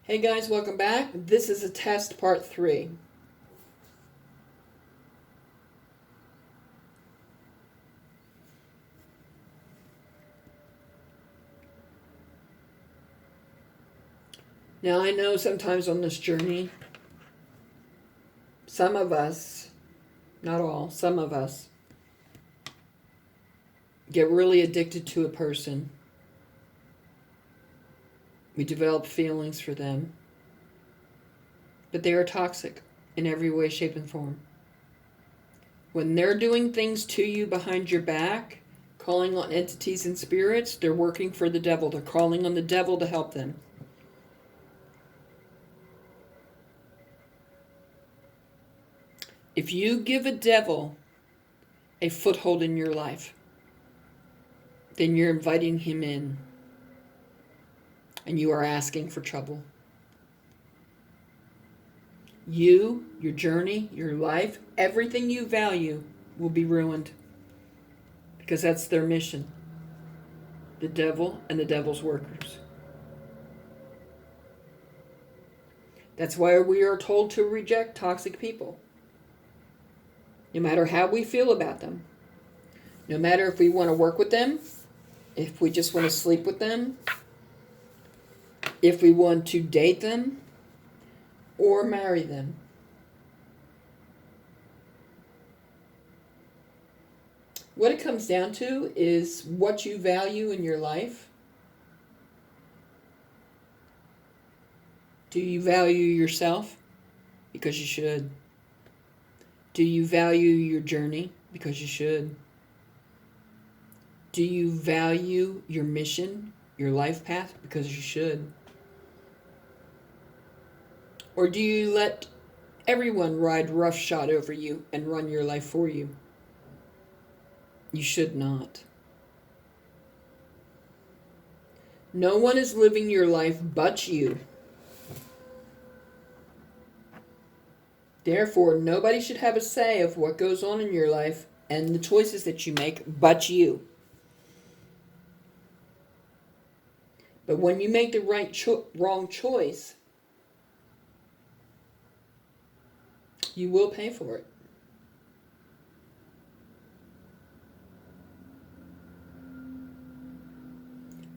Hey guys, welcome back. This is a test part 3. Now I know sometimes on this journey, some of us, not all, some of us, get really addicted to a person. We develop feelings for them, but they are toxic in every way, shape, and form. When they're doing things to you behind your back, calling on entities and spirits, they're working for the devil. They're calling on the devil to help them. If you give a devil a foothold in your life, then you're inviting him in and you are asking for trouble. You, your journey, your life, everything you value will be ruined because that's their mission. The devil and the devil's workers. That's why we are told to reject toxic people. No matter how we feel about them. No matter if we want to work with them, if we just want to sleep with them, if we want to date them, or marry them. What it comes down to is what you value in your life. Do you value yourself? Because you should. Do you value your journey? Because you should. Do you value your mission, your life path? Because you should. Or do you let everyone ride roughshod over you and run your life for you? You should not. No one is living your life but you. Therefore, nobody should have a say of what goes on in your life and the choices that you make but you. But when you make the wrong choice, you will pay for it.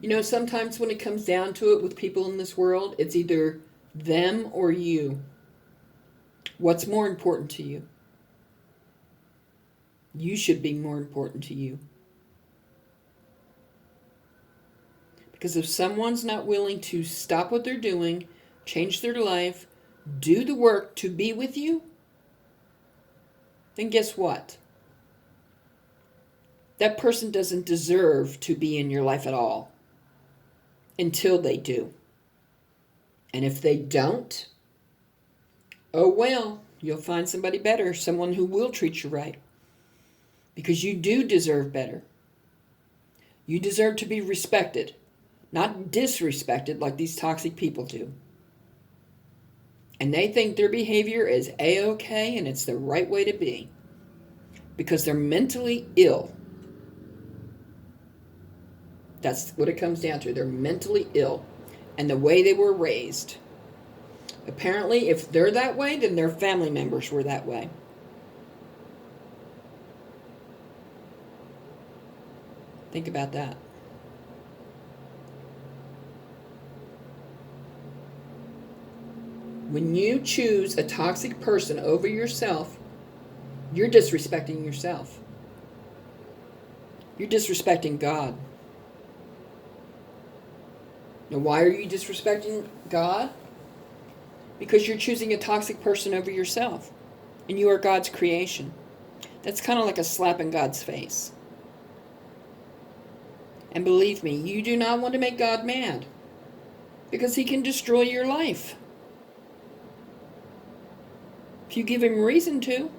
You know, sometimes when it comes down to it with people in this world, it's either them or you. What's more important to you? You should be more important to you. Because if someone's not willing to stop what they're doing, change their life, do the work to be with you, then guess what? That person doesn't deserve to be in your life at all. Until they do. And if they don't, oh well, you'll find somebody better, someone who will treat you right. Because you do deserve better. You deserve to be respected, not disrespected like these toxic people do. And they think their behavior is A-okay and it's the right way to be. Because they're mentally ill. That's what it comes down to. They're mentally ill. And the way they were raised. Apparently, if they're that way, then their family members were that way. Think about that. When you choose a toxic person over yourself, you're disrespecting yourself. You're disrespecting God. Now, why are you disrespecting God? Because you're choosing a toxic person over yourself. And you are God's creation. That's kind of like a slap in God's face. And believe me, you do not want to make God mad. Because he can destroy your life. If you give him reason to.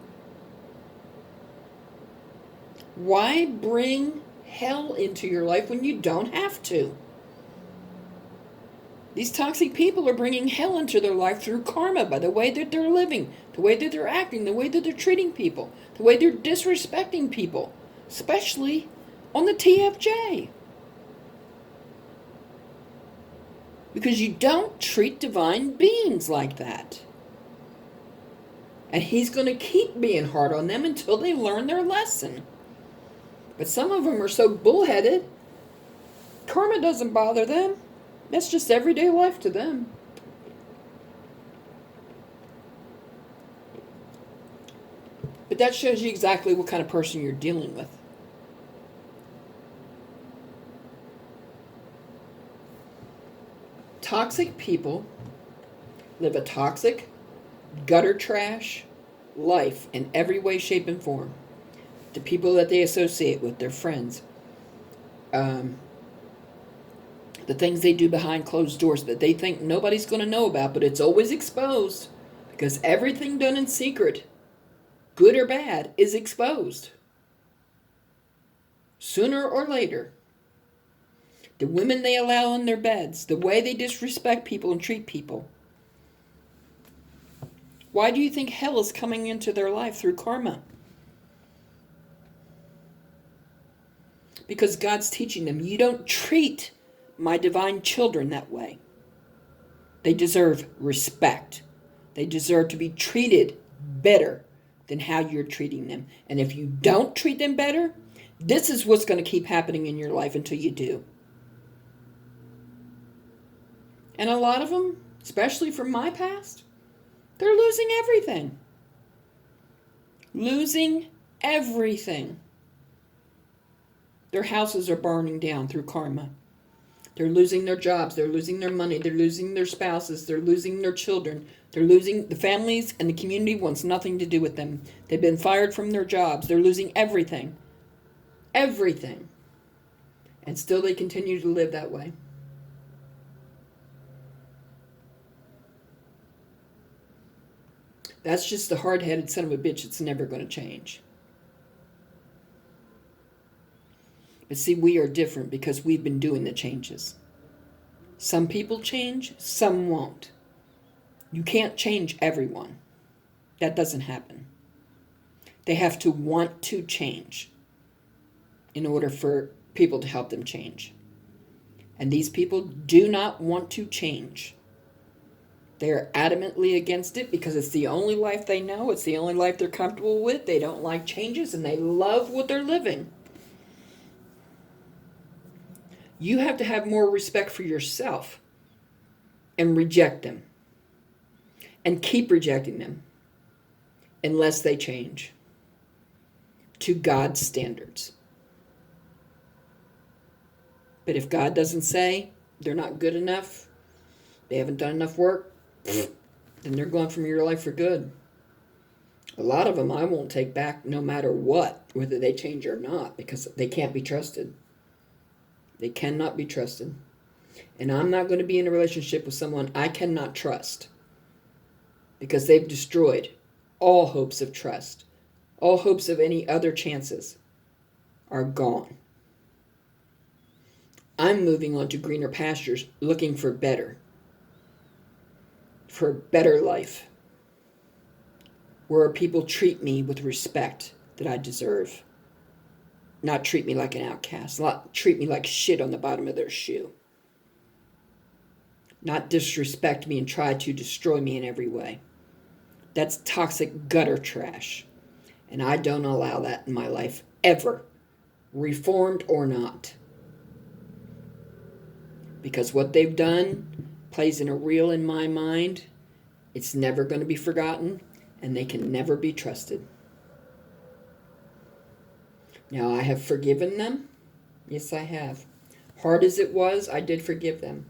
Why bring hell into your life when you don't have to? These toxic people are bringing hell into their life through karma by the way that they're living, the way that they're acting, the way that they're treating people, the way they're disrespecting people, especially on the TFJ. Because you don't treat divine beings like that. And he's going to keep being hard on them until they learn their lesson. But some of them are so bullheaded, karma doesn't bother them. That's just everyday life to them. But that shows you exactly what kind of person you're dealing with. Toxic people live a toxic, gutter trash life in every way, shape, and form. The people that they associate with, their friends, the things they do behind closed doors that they think nobody's going to know about, but it's always exposed because everything done in secret, good or bad, is exposed. Sooner or later, the women they allow in their beds, the way they disrespect people and treat people. Why do you think hell is coming into their life through karma? Because God's teaching them, you don't treat my divine children that way. They deserve respect. They deserve to be treated better than how you're treating them. And if you don't treat them better, this is what's going to keep happening in your life until you do. And a lot of them, especially from my past, they're losing everything. Losing everything. Their houses are burning down through karma. They're losing their jobs. They're losing their money. They're losing their spouses. They're losing their children. They're losing the families, and the community wants nothing to do with them. They've been fired from their jobs. They're losing everything. Everything. And still they continue to live that way. That's just the hard-headed son of a bitch that's never going to change. But see, we are different because we've been doing the changes. Some people change, some won't. You can't change everyone. That doesn't happen. They have to want to change in order for people to help them change. And these people do not want to change. They're adamantly against it because it's the only life they know. It's the only life they're comfortable with. They don't like changes and they love what they're living. You have to have more respect for yourself and reject them. And keep rejecting them unless they change to God's standards. But if God doesn't say they're not good enough, they haven't done enough work, then they're gone from your life for good. A lot of them I won't take back no matter what, whether they change or not, because they can't be trusted. They cannot be trusted. And I'm not going to be in a relationship with someone I cannot trust because they've destroyed all hopes of trust. All hopes of any other chances are gone. I'm moving on to greener pastures, looking for better. For a better life, where people treat me with respect that I deserve. Not treat me like an outcast. Not treat me like shit on the bottom of their shoe. Not disrespect me and try to destroy me in every way. That's toxic gutter trash. And I don't allow that in my life ever. Reformed or not. Because what they've done plays in a reel in my mind. It's never going to be forgotten, and they can never be trusted. Now, I have forgiven them. Yes, I have. Hard as it was, I did forgive them.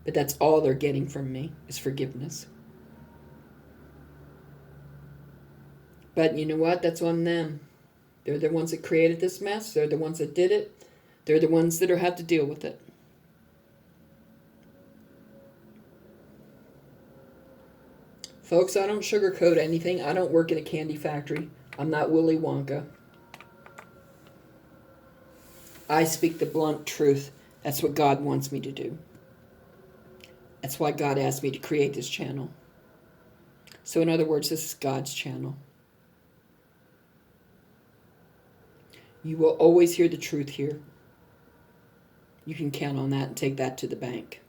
But that's all they're getting from me is forgiveness. But you know what? That's on them. They're the ones that created this mess. They're the ones that did it. They're the ones that have to deal with it. Folks, I don't sugarcoat anything. I don't work in a candy factory. I'm not Willy Wonka. I speak the blunt truth. That's what God wants me to do. That's why God asked me to create this channel. So in other words, this is God's channel. You will always hear the truth here. You can count on that and take that to the bank.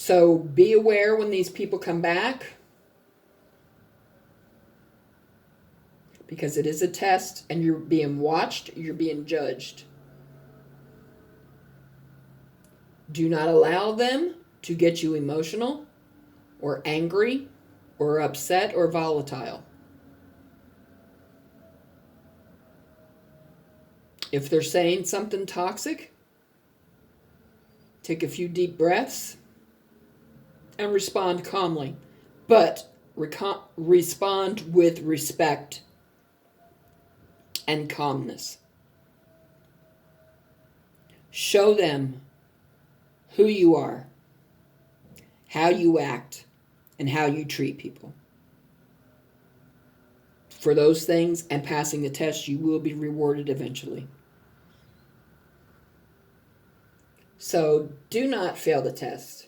So be aware when these people come back, because it is a test and you're being watched, you're being judged. Do not allow them to get you emotional or angry or upset or volatile. If they're saying something toxic, take a few deep breaths and respond calmly, but respond with respect and calmness. Show them who you are, how you act, and how you treat people. For those things and passing the test, you will be rewarded eventually. So do not fail the test.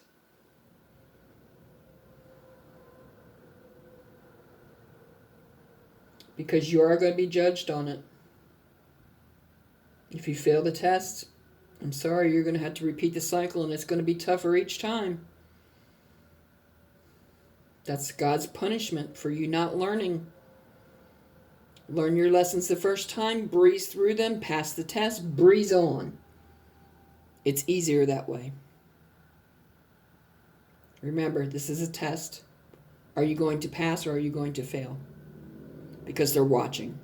Because you are going to be judged on it. If you fail the test, I'm sorry, you're going to have to repeat the cycle, and it's going to be tougher each time. That's God's punishment for you not learning. Learn your lessons the first time, breeze through them, pass the test, breeze on. It's easier that way. Remember, this is a test. Are you going to pass or are you going to fail? Because they're watching.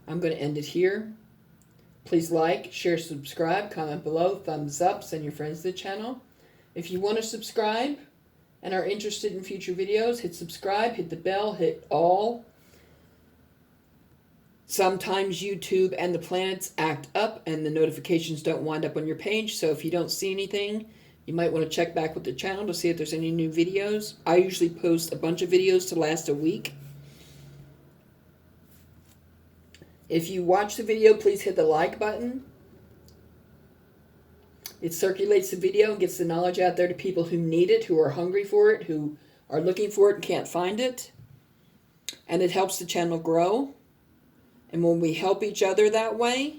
I'm going to end it here. Please like, share, subscribe, comment below, thumbs up, send your friends to the channel. If you want to subscribe and are interested in future videos, hit subscribe, hit the bell, hit all. Sometimes YouTube and the planets act up and the notifications don't wind up on your page. So if you don't see anything, you might want to check back with the channel to see if there's any new videos. I usually post a bunch of videos to last a week. If you watch the video, please hit the like button. It circulates the video and gets the knowledge out there to people who need it, who are hungry for it, who are looking for it and can't find it. And it helps the channel grow. And when we help each other that way,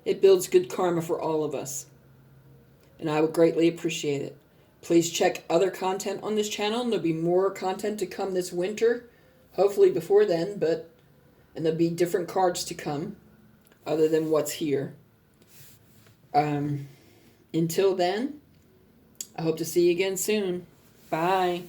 it builds good karma for all of us. And I would greatly appreciate it. Please check other content on this channel. And there'll be more content to come this winter. Hopefully before then, and there'll be different cards to come other than what's here. Until then, I hope to see you again soon. Bye.